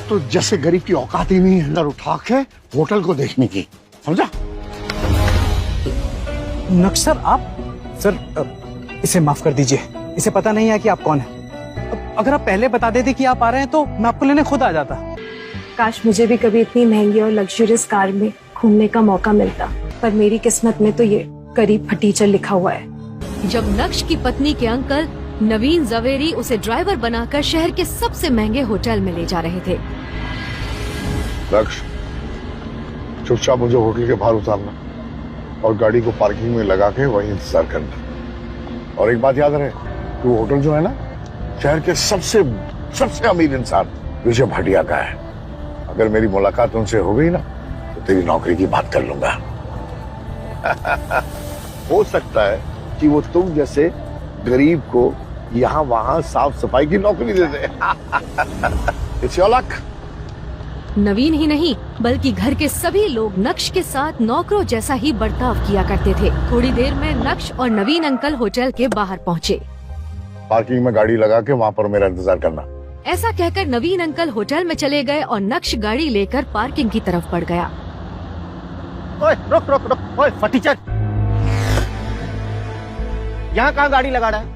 तो जैसे गरीब की औकात ही नहीं अंदर उठा के होटल को देखने की, समझा? नक्श सर, आप सर इसे माफ कर दीजिए, इसे पता नहीं है कि आप कौन हैं। अगर आप पहले बता देते कि आप आ रहे हैं तो मैं आपको लेने खुद आ जाता। काश मुझे भी कभी इतनी महंगी और लग्जरियस कार में घूमने का मौका मिलता, पर मेरी किस्मत में तो ये गरीब फटीचर लिखा हुआ है। जब नक्श की पत्नी के अंकल नवीन जवेरी उसे ड्राइवर बनाकर शहर के सबसे महंगे होटल में ले जा रहे थे। नक्श, चुपचाप मुझे होटल के बाहर उतारना और गाड़ी को पार्किंग में लगा के वहीं इंतजार करना। और एक बात याद रहे कि वो होटल जो है ना, शहर के सबसे अमीर इंसान विजय भाटिया का है। अगर मेरी मुलाकात उनसे हो गई ना तो तेरी नौकरी की बात कर लूंगा। हो सकता है कि वो तुम जैसे गरीब को यहाँ वहाँ साफ सफाई की नौकरी दे दे। It's your luck। नवीन ही नहीं बल्कि घर के सभी लोग नक्श के साथ नौकरों जैसा ही बर्ताव किया करते थे। थोड़ी देर में नक्श और नवीन अंकल होटल के बाहर पहुँचे। पार्किंग में गाड़ी लगा के वहाँ पर मेरा इंतजार करना। ऐसा कहकर नवीन अंकल होटल में चले गए और नक्श गाड़ी लेकर पार्किंग की तरफ बढ़ गया। ओए रुक रुक रुक, ओए फटीचर, यहाँ कहाँ गाड़ी लगा रहा है?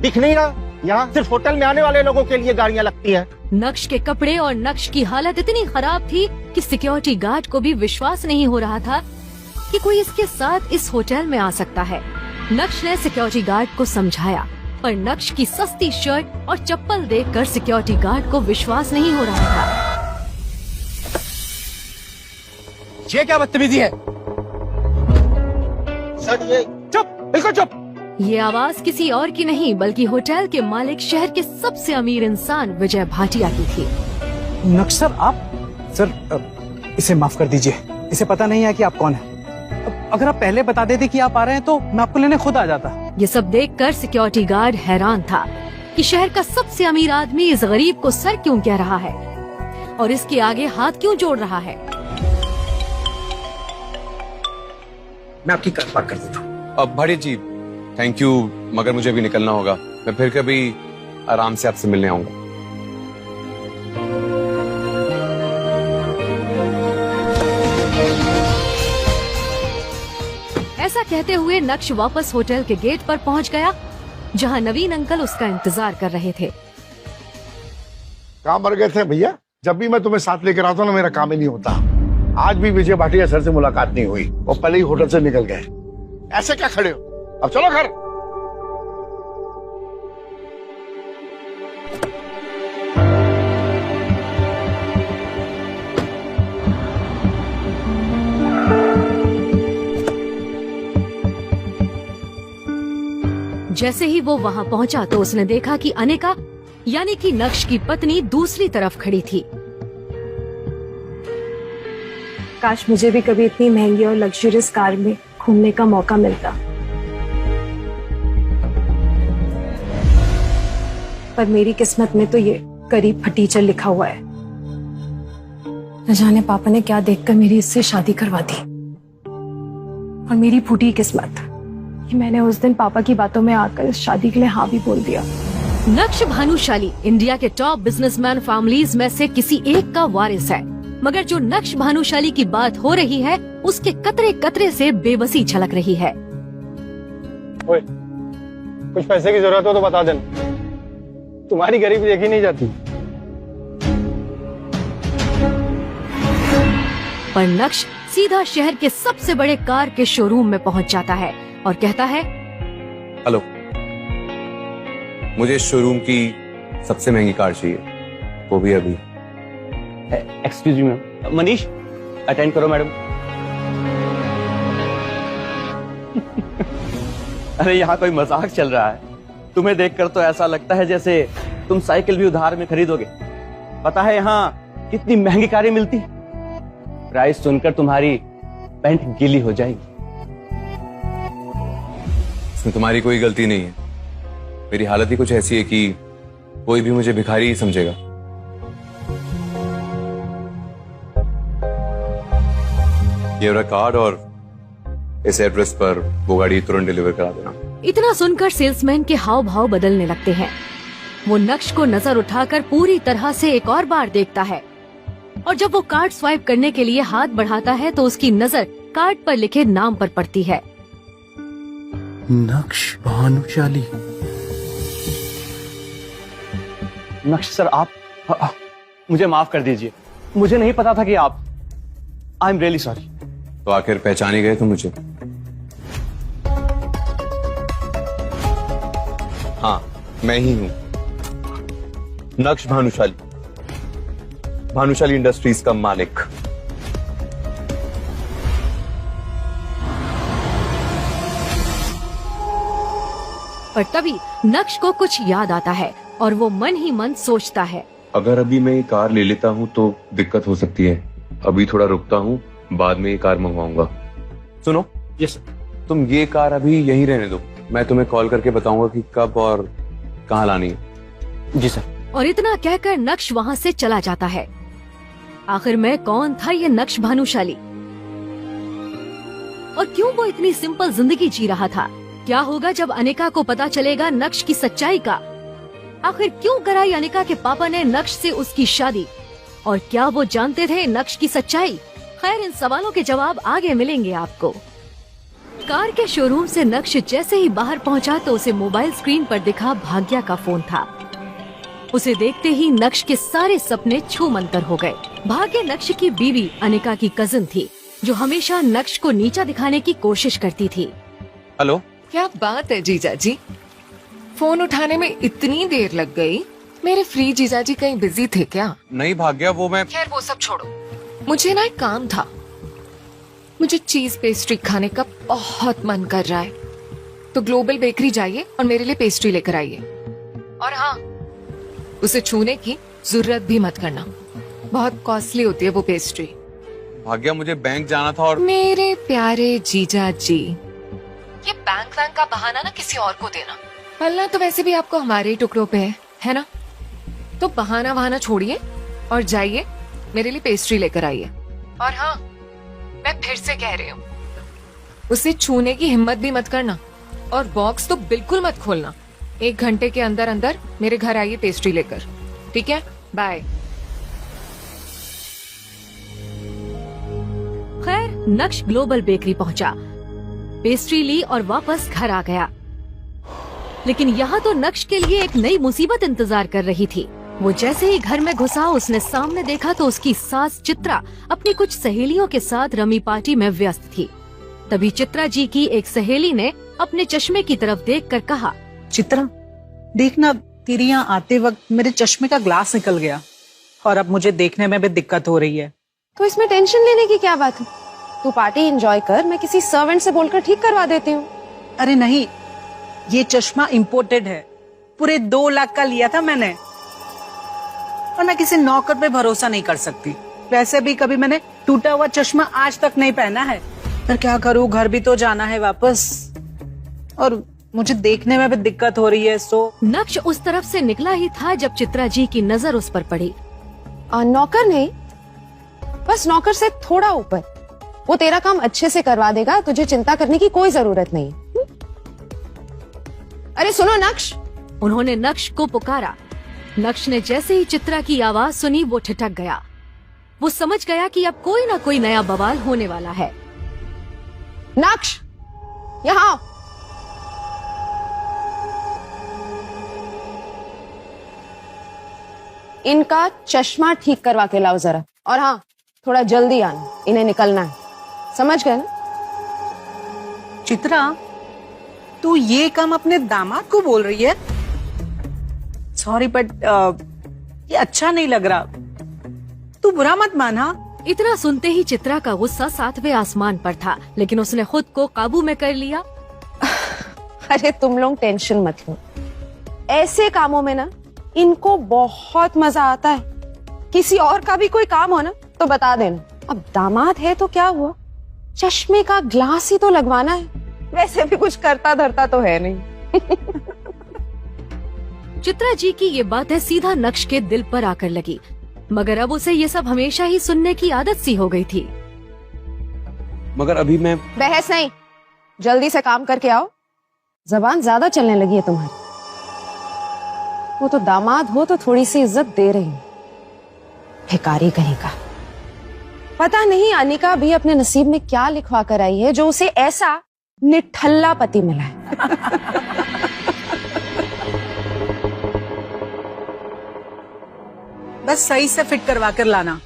दिख नहीं रहा? यहाँ सिर्फ होटल में आने वाले लोगों के लिए गाड़ियाँ लगती है। नक्श के कपड़े और नक्श की हालत इतनी खराब थी कि सिक्योरिटी गार्ड को भी विश्वास नहीं हो रहा था कि कोई इसके साथ इस होटल में आ सकता है। नक्श ने सिक्योरिटी गार्ड को समझाया, पर नक्श की सस्ती शर्ट और चप्पल देखकर सिक्योरिटी गार्ड को विश्वास नहीं हो रहा था। ये क्या बदतमीजी है? सर ये चुप, बिल्कुल चुप। ये आवाज किसी और की नहीं बल्कि होटल के मालिक शहर के सबसे अमीर इंसान विजय भाटिया की थी। नक्श सर, आप सर इसे माफ कर दीजिए, इसे पता नहीं है कि आप कौन हैं। अगर आप पहले बता देते कि आप आ रहे हैं तो मैं आपको लेने खुद आ जाता। ये सब देखकर सिक्योरिटी गार्ड हैरान था कि शहर का सबसे अमीर आदमी इस गरीब को सर क्यों कह रहा है और इसके आगे हाथ क्यों जोड़ रहा है। मैं आपकी कार पार्क कर देता हूँ। अब भाटिया जी थैंक यू, मगर मुझे अभी निकलना होगा। मैं फिर कभी आराम से आपसे मिलने आऊंगा। ऐसा कहते हुए नक्श वापस होटल के गेट पर पहुंच गया जहां नवीन अंकल उसका इंतजार कर रहे थे। कहाँ मर गए थे भैया? जब भी मैं तुम्हें साथ लेकर आता हूँ ना, मेरा काम ही नहीं होता। आज भी विजय भाटिया सर से मुलाकात नहीं हुई, वो पहले ही होटल से निकल गए। ऐसे क्या खड़े हो? अब चलो घर। जैसे ही वो वहां पहुंचा तो उसने देखा कि अनिका यानी कि नक्श की पत्नी दूसरी तरफ खड़ी थी। काश मुझे भी कभी इतनी महंगी और लग्जरियस कार में घूमने का मौका मिलता, पर मेरी किस्मत में तो ये गरीब फटीचर लिखा हुआ है। न जाने पापा ने क्या देखकर मेरी इससे शादी करवा दी। और मेरी फूटी किस्मत कि मैंने उस दिन पापा की बातों में आकर इस शादी के लिए हाँ भी बोल दिया। नक्श भानुशाली इंडिया के टॉप बिजनेसमैन फैमिलीज में से किसी एक का वारिस है, मगर जो नक्श भानुशाली की बात हो रही है उसके कतरे कतरे से बेबसी झलक रही है। ओए, कुछ पैसे की जरूरत हो तो बता देना, तुम्हारी गरीबी देखी नहीं जाती। पर नक्श सीधा शहर के सबसे बड़े कार के शोरूम में पहुंच जाता है और कहता है, हेलो, मुझे शोरूम की सबसे महंगी कार चाहिए, वो भी अभी। Excuse me ma'am, Manish attend करो मैडम। अरे यहाँ कोई मजाक चल रहा है। तुम्हें देखकर तो ऐसा लगता है जैसे तुम साइकिल भी उधार में खरीदोगे। पता है यहाँ कितनी महंगी कारें मिलती, प्राइस सुनकर तुम्हारी पैंट गीली हो जाएगी। इसमें तुम्हारी कोई गलती नहीं है, मेरी हालत ही कुछ ऐसी है कि कोई भी मुझे भिखारी ही समझेगा। ये रहा कार्ड और इस एड्रेस पर वो गाड़ी तुरंत डिलीवर करा देना। इतना सुनकर सेल्समैन के हाव भाव बदलने लगते हैं। वो नक्श को नजर उठाकर पूरी तरह से एक और बार देखता है और जब वो कार्ड स्वाइप करने के लिए हाथ बढ़ाता है तो उसकी नजर कार्ड पर लिखे नाम पर पड़ती है। नक्श भानुशाली। नक्श सर, आप मुझे माफ कर दीजिए, मुझे नहीं पता था कि आप। I am really sorry. तो आखिर पहचान ही गए तुम मुझे? हाँ, मैं ही हूं, नक्श भानुशाली, भानुशाली इंडस्ट्रीज का मालिक। पर तभी नक्श को कुछ याद आता है और वो मन ही मन सोचता है, अगर अभी मैं ये कार ले लेता हूँ तो दिक्कत हो सकती है। अभी थोड़ा रुकता हूँ, बाद में ये कार मंगवाऊंगा। सुनो, यस सर। तुम ये कार अभी यहीं रहने दो, मैं तुम्हें कॉल करके बताऊंगा कि कब और कहाँ लानी है। जी सर। और इतना कहकर नक्श वहाँ से चला जाता है। आखिर में कौन था ये नक्श भानुशाली और क्यों वो इतनी सिंपल जिंदगी जी रहा था? क्या होगा जब अनिका को पता चलेगा नक्श की सच्चाई का? आखिर क्यों कराई अनिका के पापा ने नक्श से उसकी शादी और क्या वो जानते थे नक्श की सच्चाई? खैर, इन सवालों के जवाब आगे मिलेंगे आपको। कार के शोरूम से नक्श जैसे ही बाहर पहुंचा तो उसे मोबाइल स्क्रीन पर दिखा भाग्या का फोन था। उसे देखते ही नक्श के सारे सपने छूमंतर हो गए। भाग्या नक्श की बीवी अनिका की कजिन थी जो हमेशा नक्श को नीचा दिखाने की कोशिश करती थी। हेलो, क्या बात है जीजा जी, फोन उठाने में इतनी देर लग गई। मेरे फ्री जीजा जी कहीं बिजी थे क्या? नहीं भाग्या, वो मैं। खैर वो सब छोड़ो, मुझे ना एक काम था। मुझे चीज पेस्ट्री खाने का बहुत मन कर रहा है, तो ग्लोबल बेकरी जाइए और मेरे लिए पेस्ट्री लेकर आइए। और हाँ, उसे छूने की जरूरत भी मत करना, बहुत कॉस्टली होती है वो पेस्ट्री। भाग्या, मुझे बैंक जाना था और। मेरे प्यारे जीजा जी, ये बैंक वैंक का बहाना ना किसी और को देना। पलना तो वैसे भी आपको हमारे ही टुकड़ों पे है ना? तो बहाना वहाना छोड़िए और जाइए मेरे लिए पेस्ट्री लेकर आइए। और हाँ, मैं फिर से कह रही हूँ, उसे छूने की हिम्मत भी मत करना और बॉक्स तो बिल्कुल मत खोलना। 1 घंटे के अंदर अंदर मेरे घर आइए पेस्ट्री लेकर, ठीक है? बाय। खैर, नक्श ग्लोबल बेकरी पहुंचा, पेस्ट्री ली और वापस घर आ गया। लेकिन यहाँ तो नक्श के लिए एक नई मुसीबत इंतजार कर रही थी। वो जैसे ही घर में घुसा, उसने सामने देखा तो उसकी सास चित्रा अपनी कुछ सहेलियों के साथ रमी पार्टी में व्यस्त थी। तभी चित्रा जी की एक सहेली ने अपने चश्मे की तरफ देखकर कहा, चित्रा, देखना, तेरे यहाँ आते वक्त मेरे चश्मे का ग्लास निकल गया और अब मुझे देखने में भी दिक्कत हो रही है। तो इसमें टेंशन लेने की क्या बात है? तू पार्टी एंजॉय कर, मैं किसी सर्वेंट से बोलकर ठीक करवा देती हूँ। अरे नहीं, ये चश्मा इम्पोर्टेड है, पूरे 2 लाख का लिया था मैंने और मैं किसी नौकर पे भरोसा नहीं कर सकती। वैसे भी कभी मैंने टूटा हुआ चश्मा आज तक नहीं पहना है, पर क्या करूँ, घर भी तो जाना है वापस और मुझे देखने में भी दिक्कत हो रही है। सो नक्श उस तरफ से निकला ही था जब चित्रा जी की नजर उस पर पड़ी। नौकर नहीं, बस नौकर से थोड़ा ऊपर। वो तेरा काम अच्छे से करवा देगा, तुझे चिंता करने की कोई जरूरत नहीं। अरे सुनो नक्श। उन्होंने नक्श को पुकारा। नक्श ने जैसे ही चित्रा की आवाज सुनी वो ठिठक गया। वो समझ गया कि अब कोई ना कोई नया बवाल होने वाला है। नक्श, यहाँ। इनका चश्मा ठीक करवा के लाओ जरा, और हाँ, थोड़ा जल्दी आना, इन्हें निकलना है। समझ गए ना? चित्रा, तू ये काम अपने दामाद को बोल रही है? सॉरी बट ये अच्छा नहीं लग रहा, तू बुरा मत मान। हाँ, इतना सुनते ही चित्रा का गुस्सा 7वें आसमान पर था, लेकिन उसने खुद को काबू में कर लिया। अरे तुम लोग टेंशन मत लो, ऐसे कामों में ना इनको बहुत मजा आता है। किसी और का भी कोई काम हो ना तो बता देना। अब दामाद है तो क्या हुआ, चश्मे का ग्लास ही तो लगवाना है, वैसे भी कुछ करता धरता तो है नहीं। चित्रा जी की ये बातें सीधा नक्श के दिल पर आकर लगी, मगर अब उसे ये सब हमेशा ही सुनने की आदत सी हो गई थी। मगर अभी मैं। बहस नहीं, जल्दी से काम करके आओ, जबान ज्यादा चलने लगी है तुम्हारी। वो तो दामाद हो तो थोड़ी सी इज्जत दे रही हूँ। भिखारी कहीं का। पता नहीं अनिका भी अपने नसीब में क्या लिखवा कर आई है जो उसे ऐसा निठल्ला पति मिला है। बस सही से फिट करवा कर लाना,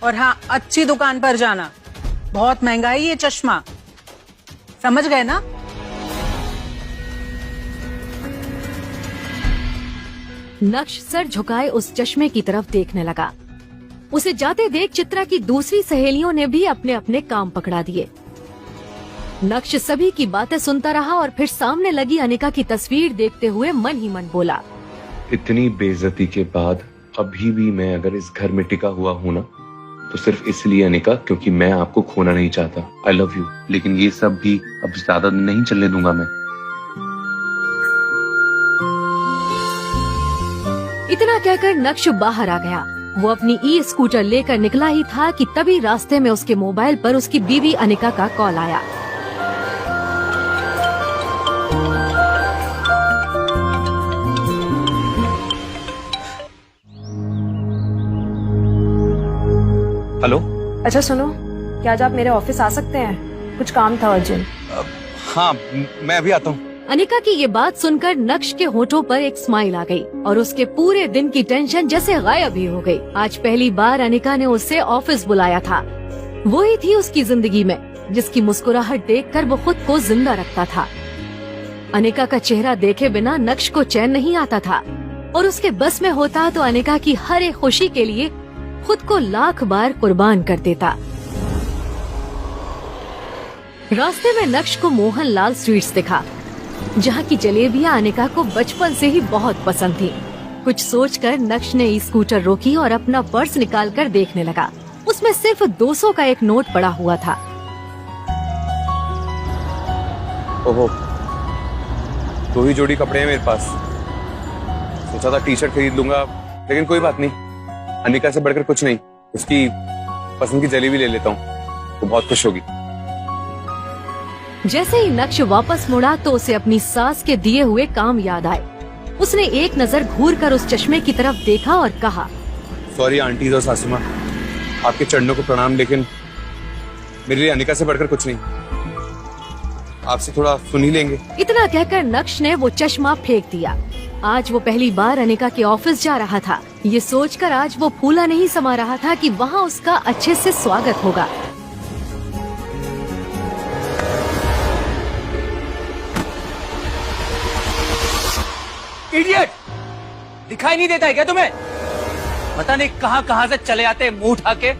और हाँ, अच्छी दुकान पर जाना। बहुत महंगा है ये चश्मा, समझ गए ना? नक्श सर झुकाए उस चश्मे की तरफ देखने लगा। उसे जाते देख चित्रा की दूसरी सहेलियों ने भी अपने अपने काम पकड़ा दिए। नक्श सभी की बातें सुनता रहा और फिर सामने लगी अनिका की तस्वीर देखते हुए मन ही मन बोला, इतनी बेइज्जती के बाद अभी भी मैं अगर इस घर में टिका हुआ हूं ना, तो सिर्फ इसलिए अनिका, क्योंकि मैं आपको खोना नहीं चाहता। आई लव यू, लेकिन ये सब भी अब ज्यादा नहीं चलने दूंगा मैं। इतना कहकर नक्श बाहर आ गया। वो अपनी ई स्कूटर लेकर निकला ही था कि तभी रास्ते में उसके मोबाइल पर उसकी बीवी अनिका का कॉल आया। हेलो। अच्छा सुनो, क्या आज आप मेरे ऑफिस आ सकते हैं? कुछ काम था अर्जुन। हाँ, मैं अभी आता हूँ। अनिका की ये बात सुनकर नक्श के होठों पर एक स्माइल आ गई और उसके पूरे दिन की टेंशन जैसे गायब ही हो गई। आज पहली बार अनिका ने उसे ऑफिस बुलाया था। वो ही थी उसकी जिंदगी में जिसकी मुस्कुराहट देखकर वो खुद को जिंदा रखता था। अनिका का चेहरा देखे बिना नक्श को चैन नहीं आता था और उसके बस में होता तो अनिका की हर एक खुशी के लिए खुद को लाख बार कुर्बान कर देता। रास्ते में नक्श को मोहनलाल स्वीट्स दिखा, जहाँ की जलेबियां अनिका को बचपन से ही बहुत पसंद थी। कुछ सोचकर नक्श ने स्कूटर रोकी और अपना पर्स निकालकर देखने लगा। उसमें सिर्फ 200 का एक नोट पड़ा हुआ था। ओहो, 2 ही जोड़ी कपड़े हैं मेरे पास। सोचा था टी शर्ट खरीद लूंगा, लेकिन कोई बात नहीं, अनिका से बढ़कर कुछ नहीं, उसकी पसंद की जलेबी ले लेता हूँ, वो बहुत खुश होगी। जैसे ही नक्श वापस मुड़ा तो उसे अपनी सास के दिए हुए काम याद आए। उसने एक नजर घूरकर उस चश्मे की तरफ देखा और कहा, सॉरी आंटीज और सासू माँ, आपके चरणों को प्रणाम, लेकिन मेरे लिए अनिका से बढ़कर कुछ नहीं, आपसे थोड़ा सुन ही लेंगे। इतना कहकर नक्श ने वो चश्मा फेंक दिया। आज वो पहली बार अनिका के ऑफिस जा रहा था। ये सोचकर आज वो फूला नहीं समा रहा था कि वहाँ उसका अच्छे से स्वागत होगा। इडियट, दिखाई नहीं देता है क्या तुम्हें? पता नहीं कहां कहां से चले आते मुंह उठा के।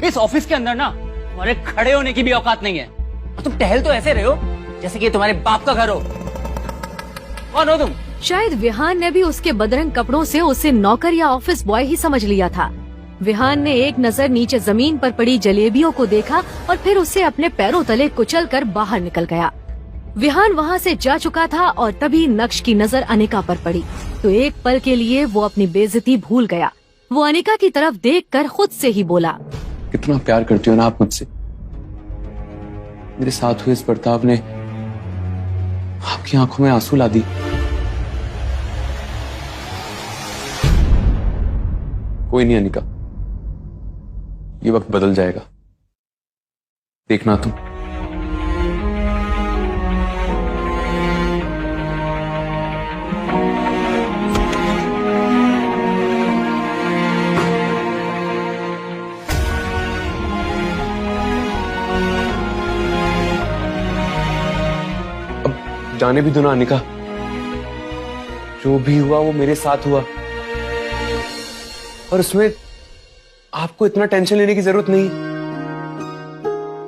इस ऑफिस के अंदर ना तुम्हारे खड़े होने की भी औकात नहीं है और तुम टहल तो ऐसे रहे हो जैसे कि तुम्हारे बाप का घर हो। कौन हो तुम? शायद विहान ने भी उसके बदरंग कपड़ों से उसे नौकर या ऑफिस बॉय ही समझ लिया था। विहान ने एक नजर नीचे जमीन पर पड़ी जलेबियों को देखा और फिर उसे अपने पैरों तले कुचलकर बाहर निकल गया। विहान वहाँ से जा चुका था और तभी नक्श की नजर अनिका पर पड़ी तो एक पल के लिए वो अपनी बेइज्जती भूल गया। वो अनिका की तरफ देखकर खुद से ही बोला, कितना प्यार करती हो ना आप मुझसे। मेरे साथ हुए इस बर्ताव ने आपकी आंखों में आंसू ला दी। कोई नहीं अनिका, ये वक्त बदल जाएगा, देखना तुम। जाने भी दो ना अनिका, जो भी हुआ वो मेरे साथ हुआ और उसमें आपको इतना टेंशन लेने की जरूरत नहीं।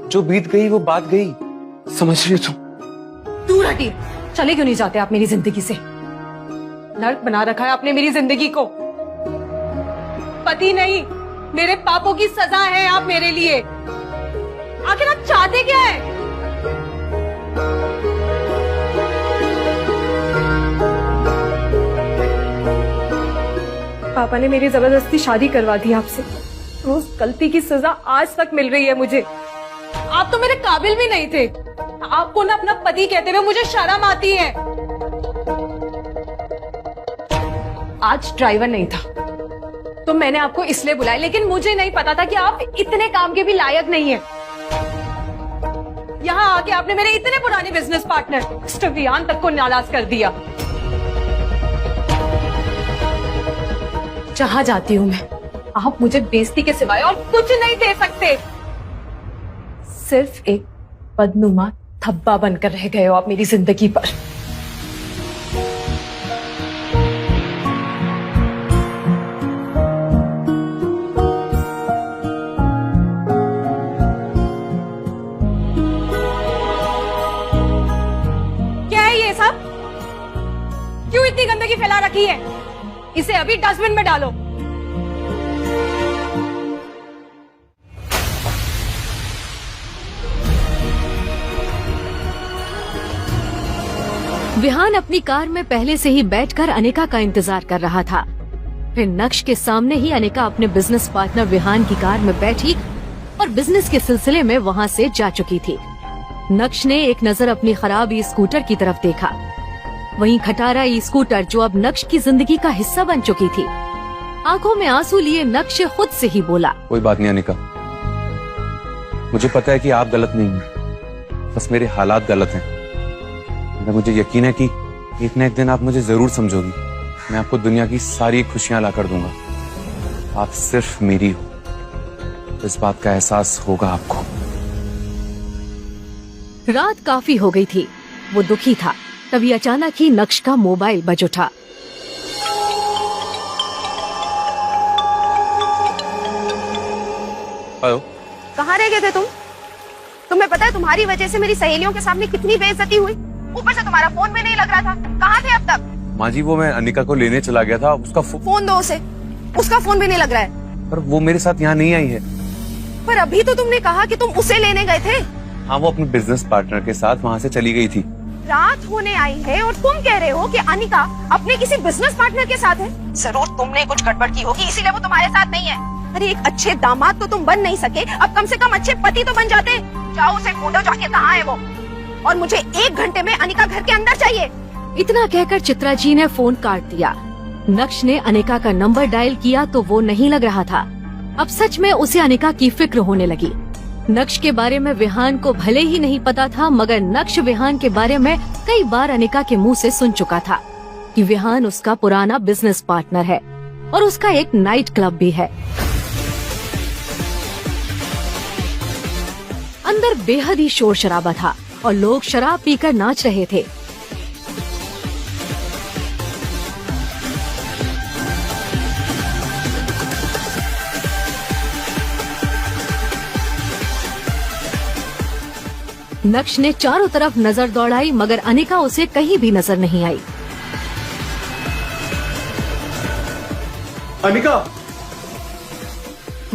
जो बीत गई वो बात गई, समझ रही हो तुम? दूर हटिए, चले क्यों नहीं जाते आप मेरी जिंदगी से? नर्क बना रखा है आपने मेरी जिंदगी को। पति नहीं, मेरे पापों की सजा है आप मेरे लिए। आखिर आप चाहते क्या है? पापा ने मेरी जबरदस्ती शादी करवा दी आपसे, उस गलती की सजा आज तक मिल रही है मुझे। आप तो मेरे काबिल भी नहीं थे। आपको ना अपना पति कहते हुए मुझे शर्म आती है। आज ड्राइवर नहीं था तो मैंने आपको इसलिए बुलाया, लेकिन मुझे नहीं पता था कि आप इतने काम के भी लायक नहीं है। यहाँ आके आपने मेरे इतने पुराने बिजनेस पार्टनर मिस्टर विहान तक को नाराज कर दिया। जहां जाती हूं मैं, आप मुझे बेइज्जती के सिवाय और कुछ नहीं दे सकते। सिर्फ एक बदनुमा धब्बा बनकर रह गए हो आप मेरी जिंदगी पर। क्या है ये सब? क्यों इतनी गंदगी फैला रखी है? इसे अभी डस्टबिन में डालो। विहान अपनी कार में पहले से ही बैठकर अनिका का इंतजार कर रहा था। फिर नक्श के सामने ही अनिका अपने बिजनेस पार्टनर विहान की कार में बैठी और बिजनेस के सिलसिले में वहां से जा चुकी थी। नक्श ने एक नजर अपनी खराब ई स्कूटर की तरफ देखा। वहीं खटारा ई स्कूटर जो अब नक्श की जिंदगी का हिस्सा बन चुकी थी। आंखों में आंसू लिए नक्श खुद से ही बोला, कोई बात नहीं अनिका, मुझे पता है कि आप गलत नहीं हैं, बस मेरे हालात गलत हैं। मुझे यकीन है कि एक न एक दिन आप मुझे जरूर समझोगी। मैं आपको दुनिया की सारी खुशियां ला कर दूंगा। आप सिर्फ मेरी हो, इस बात का एहसास होगा आपको। रात काफी हो गई थी, वो दुखी था। तभी अचानक ही नक्श का मोबाइल बज उठा। हेलो, कहाँ रह गए थे तुम? तुम्हें पता है तुम्हारी वजह से मेरी सहेलियों के सामने कितनी बेइज्जती हुई? ऊपर से तुम्हारा फोन भी नहीं लग रहा था। कहाँ थे अब तक? माँ जी, वो मैं अनिका को लेने चला गया था, उसका फोन दो उसे। उसका फोन भी नहीं लग रहा है। पर वो मेरे साथ यहाँ नहीं आई है। पर अभी तो तुमने कहा कि तुम उसे लेने गए थे। हाँ, वो अपने बिजनेस पार्टनर के साथ वहाँ से चली गई थी। रात होने आई है और तुम कह रहे हो कि अनिका अपने किसी बिजनेस पार्टनर के साथ है। जरूर तुमने कुछ गड़बड़ की होगी, इसीलिए वो तुम्हारे साथ नहीं है। अरे एक अच्छे दामाद तो तुम बन नहीं सके, अब कम से कम अच्छे पति तो बन जाते। जाओ उसे ढूंढो जाके, कहाँ है वो? और मुझे 1 घंटे में अनिका घर के अंदर चाहिए। इतना कहकर चित्रा जी ने फोन काट दिया। नक्श ने अनिका का नंबर डायल किया तो वो नहीं लग रहा था। अब सच में उसे अनिका की फिक्र होने लगी। नक्श के बारे में विहान को भले ही नहीं पता था, मगर नक्श विहान के बारे में कई बार अनिका के मुंह से सुन चुका था कि विहान उसका पुराना बिजनेस पार्टनर है और उसका एक नाइट क्लब भी है। अंदर बेहद ही शोर शराबा था और लोग शराब पीकर नाच रहे थे। नक्श ने चारों तरफ नजर दौड़ाई, मगर अनिका उसे कहीं भी नजर नहीं आई। अनिका!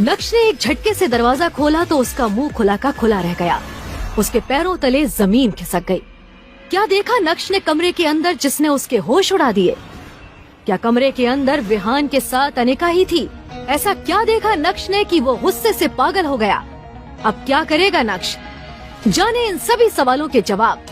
नक्श ने एक झटके से दरवाजा खोला तो उसका मुंह खुला का खुला रह गया। उसके पैरों तले जमीन खिसक गई। क्या देखा नक्श ने कमरे के अंदर जिसने उसके होश उड़ा दिए? क्या कमरे के अंदर विहान के साथ अनिका ही थी? ऐसा क्या देखा नक्श ने कि वो गुस्से से पागल हो गया? अब क्या करेगा नक्श? जाने इन सभी सवालों के जवाब।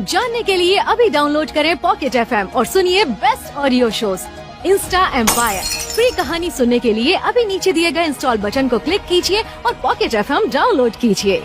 जानने के लिए अभी डाउनलोड करें पॉकेट FM और सुनिए best audio shows Insta Empire. Free कहानी सुनने के लिए अभी नीचे दिए गए इंस्टॉल बटन को क्लिक कीजिए और पॉकेट FM डाउनलोड कीजिए।